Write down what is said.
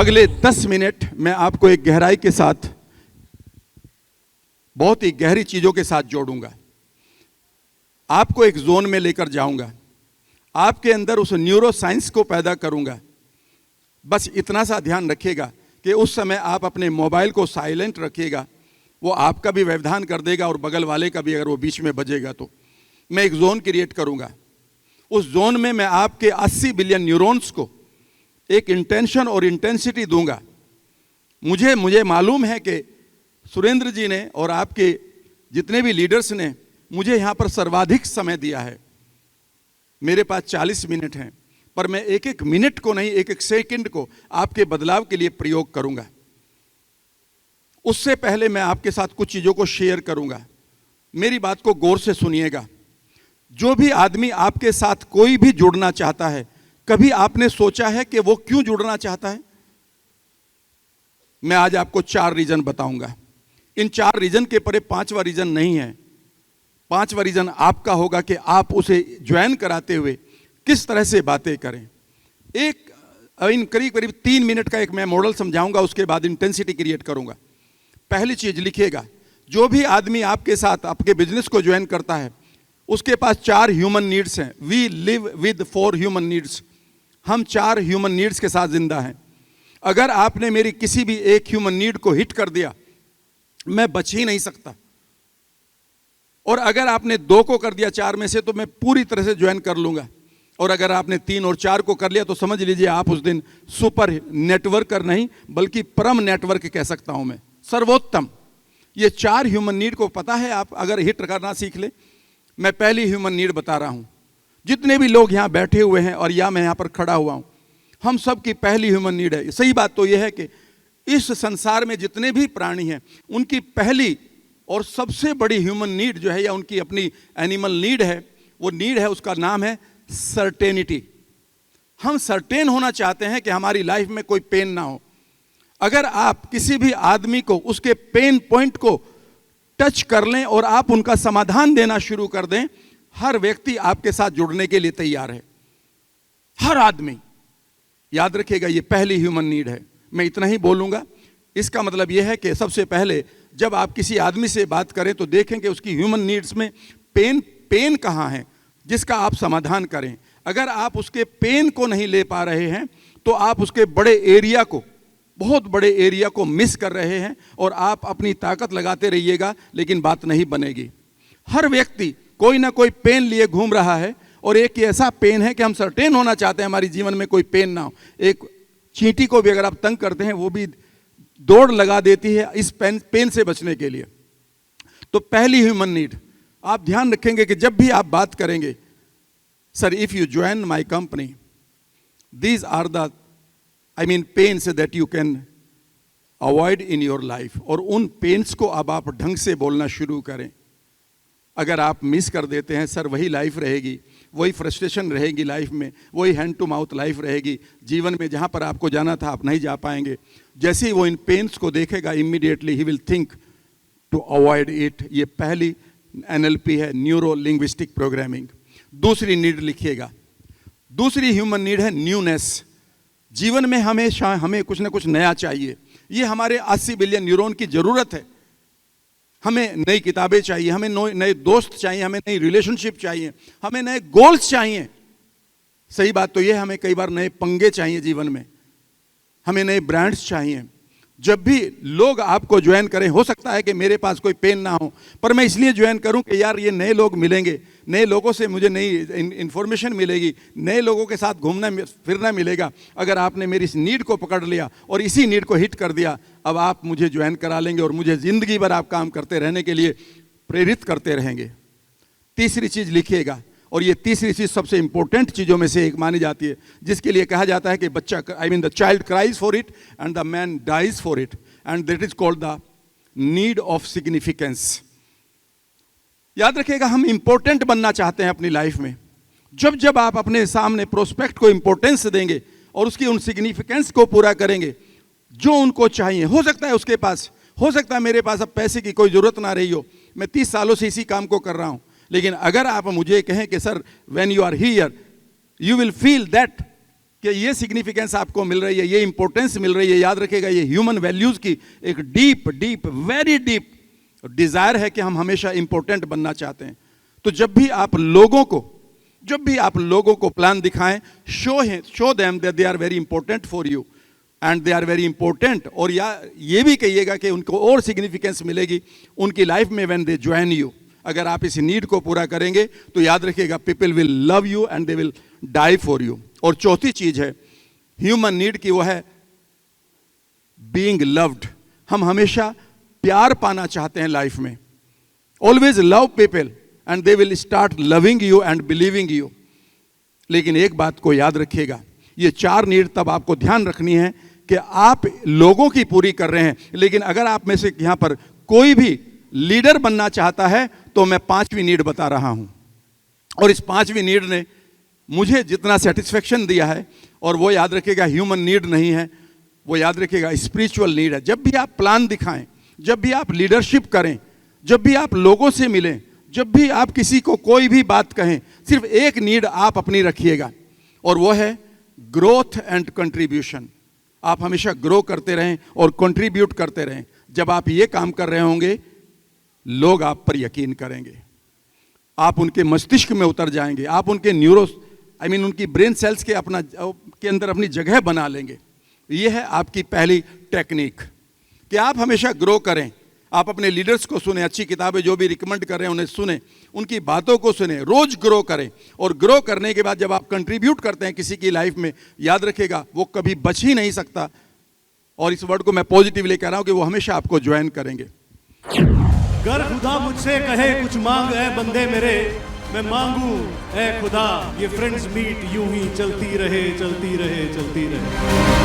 अगले 10 मिनट मैं आपको एक गहराई के साथ, बहुत ही गहरी चीजों के साथ जोड़ूंगा। आपको एक जोन में लेकर जाऊंगा, आपके अंदर उस न्यूरो साइंस को पैदा करूंगा। बस इतना सा ध्यान रखिएगा कि उस समय आप अपने मोबाइल को साइलेंट रखिएगा। वो आपका भी व्यवधान कर देगा और बगल वाले का भी, अगर वो बीच में बजेगा तो। मैं एक जोन क्रिएट करूंगा। उस जोन में मैं आपके 80 बिलियन न्यूरॉन्स को एक इंटेंशन और इंटेंसिटी दूंगा। मुझे मालूम है कि सुरेंद्र जी ने और आपके जितने भी लीडर्स ने मुझे यहाँ पर सर्वाधिक समय दिया है। मेरे पास 40 मिनट हैं, पर मैं एक एक मिनट को नहीं, एक एक सेकंड को आपके बदलाव के लिए प्रयोग करूंगा। उससे पहले मैं आपके साथ कुछ चीज़ों को शेयर करूंगा। मेरी बात को गौर से सुनिएगा। जो भी आदमी आपके साथ कोई भी जुड़ना चाहता है, कभी आपने सोचा है कि वो क्यों जुड़ना चाहता है? मैं आज आपको 4 रीजन बताऊंगा। इन 4 रीजन के परे 5वां रीजन नहीं है। 5वां रीजन आपका होगा कि आप उसे ज्वाइन कराते हुए किस तरह से बातें करें। करीब 3 मिनट का एक मैं मॉडल समझाऊंगा, उसके बाद इंटेंसिटी क्रिएट करूंगा। पहली चीज लिखिएगा, जो भी आदमी आपके साथ आपके बिजनेस को ज्वाइन करता है, उसके पास 4 ह्यूमन नीड्स हैं। We live with 4 human needs. हम 4 ह्यूमन नीड्स के साथ जिंदा हैं। अगर आपने मेरी किसी भी एक ह्यूमन नीड को हिट कर दिया, मैं बच ही नहीं सकता। और अगर आपने 2 को कर दिया 4 में से, तो मैं पूरी तरह से ज्वाइन कर लूंगा। और अगर आपने 3 और 4 को कर लिया, तो समझ लीजिए आप उस दिन सुपर नेटवर्कर नहीं, बल्कि परम नेटवर्क कह सकता हूं मैं, सर्वोत्तम। ये 4 ह्यूमन नीड को पता है आप, अगर हिट करना सीख ले। मैं पहली ह्यूमन नीड बता रहा हूं। जितने भी लोग यहां बैठे हुए हैं और या मैं यहां पर खड़ा हुआ हूं, हम सब की पहली ह्यूमन नीड है। सही बात तो यह है कि इस संसार में जितने भी प्राणी हैं, उनकी पहली और सबसे बड़ी ह्यूमन नीड जो है, या उनकी अपनी एनिमल नीड है, वो नीड है, उसका नाम है सर्टेनिटी। हम सर्टेन होना चाहते हैं कि हमारी लाइफ में कोई पेन ना हो। अगर आप किसी भी आदमी को उसके पेन पॉइंट को टच कर लें और आप उनका समाधान देना शुरू कर दें, हर व्यक्ति आपके साथ जुड़ने के लिए तैयार है। हर आदमी। याद रखिएगा, ये पहली ह्यूमन नीड है। मैं इतना ही बोलूंगा। इसका मतलब यह है कि सबसे पहले जब आप किसी आदमी से बात करें, तो देखें कि उसकी ह्यूमन नीड्स में पेन कहां है, जिसका आप समाधान करें। अगर आप उसके पेन को नहीं ले पा रहे हैं, तो आप उसके बड़े एरिया को, बहुत बड़े एरिया को मिस कर रहे हैं, और आप अपनी ताकत लगाते रहिएगा, लेकिन बात नहीं बनेगी। हर व्यक्ति कोई ना कोई पेन लिए घूम रहा है, और एक ऐसा पेन है कि हम सर्टेन होना चाहते हैं हमारी जीवन में कोई पेन ना हो। एक चींटी को भी अगर आप तंग करते हैं, वो भी दौड़ लगा देती है इस पेन से बचने के लिए। तो पहली ह्यूमन नीड, आप ध्यान रखेंगे कि जब भी आप बात करेंगे, sir if you join my company, these are the pains that you can avoid in your life. और उन पेन्स को अब आप ढंग से बोलना शुरू करें। अगर आप मिस कर देते हैं, सर वही लाइफ रहेगी, वही फ्रस्ट्रेशन रहेगी लाइफ में, वही हैंड टू माउथ लाइफ रहेगी। जीवन में जहाँ पर आपको जाना था, आप नहीं जा पाएंगे। जैसे ही वो इन पेन्स को देखेगा, इमीडिएटली ही will think to avoid it. ये पहली NLP है, न्यूरो लिंग्विस्टिक प्रोग्रामिंग। दूसरी नीड लिखिएगा। दूसरी ह्यूमन नीड है न्यूनेस। जीवन में हमेशा हमें कुछ ना कुछ नया चाहिए। ये हमारे 80 बिलियन न्यूरॉन की जरूरत है। हमें नई किताबें चाहिए, हमें नए दोस्त चाहिए, हमें नई रिलेशनशिप चाहिए, हमें नए गोल्स चाहिए। सही बात तो यह, हमें कई बार नए पंगे चाहिए जीवन में, हमें नए ब्रांड्स चाहिए। जब भी लोग आपको ज्वाइन करें, हो सकता है कि मेरे पास कोई पेन ना हो, पर मैं इसलिए ज्वाइन करूं कि यार ये नए लोग मिलेंगे, नए लोगों से मुझे नई इंफॉर्मेशन मिलेगी, नए लोगों के साथ घूमना फिरना मिलेगा। अगर आपने मेरी इस नीड को पकड़ लिया और इसी नीड को हिट कर दिया, अब आप मुझे ज्वाइन करा लेंगे और मुझे जिंदगी भर आप काम करते रहने के लिए प्रेरित करते रहेंगे। तीसरी चीज लिखिएगा, और ये तीसरी चीज सबसे इंपॉर्टेंट चीजों में से एक मानी जाती है, जिसके लिए कहा जाता है कि बच्चा, the child cries for it and the man dies for it, and that is called the need of significance. याद रखिएगा, हम इंपॉर्टेंट बनना चाहते हैं अपनी लाइफ में। जब जब आप अपने सामने प्रोस्पेक्ट को इंपॉर्टेंस देंगे और उसकी उन सिग्निफिकेंस को पूरा करेंगे, जो उनको चाहिए। हो सकता है उसके पास, हो सकता है मेरे पास अब पैसे की कोई जरूरत ना रही हो, मैं 30 सालों से इसी काम को कर रहा हूं, लेकिन अगर आप मुझे कहें कि sir when you are here you will feel that कि ये सिग्निफिकेंस आपको मिल रही है, ये इंपॉर्टेंस मिल रही है, याद रखिएगा ये ह्यूमन वैल्यूज की एक deep deep very deep Dzire है कि हम हमेशा इंपॉर्टेंट बनना चाहते हैं। तो जब भी आप लोगों को प्लान दिखाएं, show them that they are very important for you and they are very important. और ये भी कहिएगा कि उनको और सिग्निफिकेंस मिलेगी उनकी लाइफ में व्हेन दे ज्वाइन यू। अगर आप इस नीड को पूरा करेंगे तो याद रखिएगा people will love you and they will die for you. और चौथी चीज है ह्यूमन नीड की, वो है बीइंग लव्ड। हम हमेशा प्यार पाना चाहते हैं लाइफ में। Always love people and they will start loving you and believing you. लेकिन एक बात को याद रखिएगा, ये 4 नीड तब आपको ध्यान रखनी है कि आप लोगों की पूरी कर रहे हैं। लेकिन अगर आप में से यहां पर कोई भी लीडर बनना चाहता है तो मैं 5वीं नीड बता रहा हूं। और इस 5वीं नीड ने मुझे जितना सेटिस्फेक्शन दिया है, और वो याद रखिएगा ह्यूमन नीड नहीं है, वो याद रखिएगा स्पिरिचुअल नीड है। जब भी आप प्लान दिखाएं, जब भी आप लीडरशिप करें, जब भी आप लोगों से मिलें, जब भी आप किसी को कोई भी बात कहें, सिर्फ एक नीड आप अपनी रखिएगा और वो है ग्रोथ एंड कंट्रीब्यूशन। आप हमेशा ग्रो करते रहें और कंट्रीब्यूट करते रहें। जब आप ये काम कर रहे होंगे, लोग आप पर यकीन करेंगे, आप उनके मस्तिष्क में उतर जाएंगे, आप उनके उनकी ब्रेन सेल्स के अंदर अपनी जगह बना लेंगे। ये है आपकी पहली टेक्निक कि आप हमेशा ग्रो करें। आप अपने लीडर्स को सुने, अच्छी किताबें जो भी रिकमेंड कर रहे हैं उन्हें सुने, उनकी बातों को सुने, रोज ग्रो करें। और ग्रो करने के बाद जब आप कंट्रीब्यूट करते हैं किसी की लाइफ में, याद रखिएगा वो कभी बच ही नहीं सकता। और इस वर्ड को मैं पॉजिटिवली कह रहा हूं कि वो हमेशा आपको ज्वाइन करेंगे। गर खुदा मुझसे कहे कुछ मांग है बंदे मेरे, मैं मांगू ए खुदा ये फ्रेंड्स मीट यूं ही चलती रहे चलती रहे चलती रहे।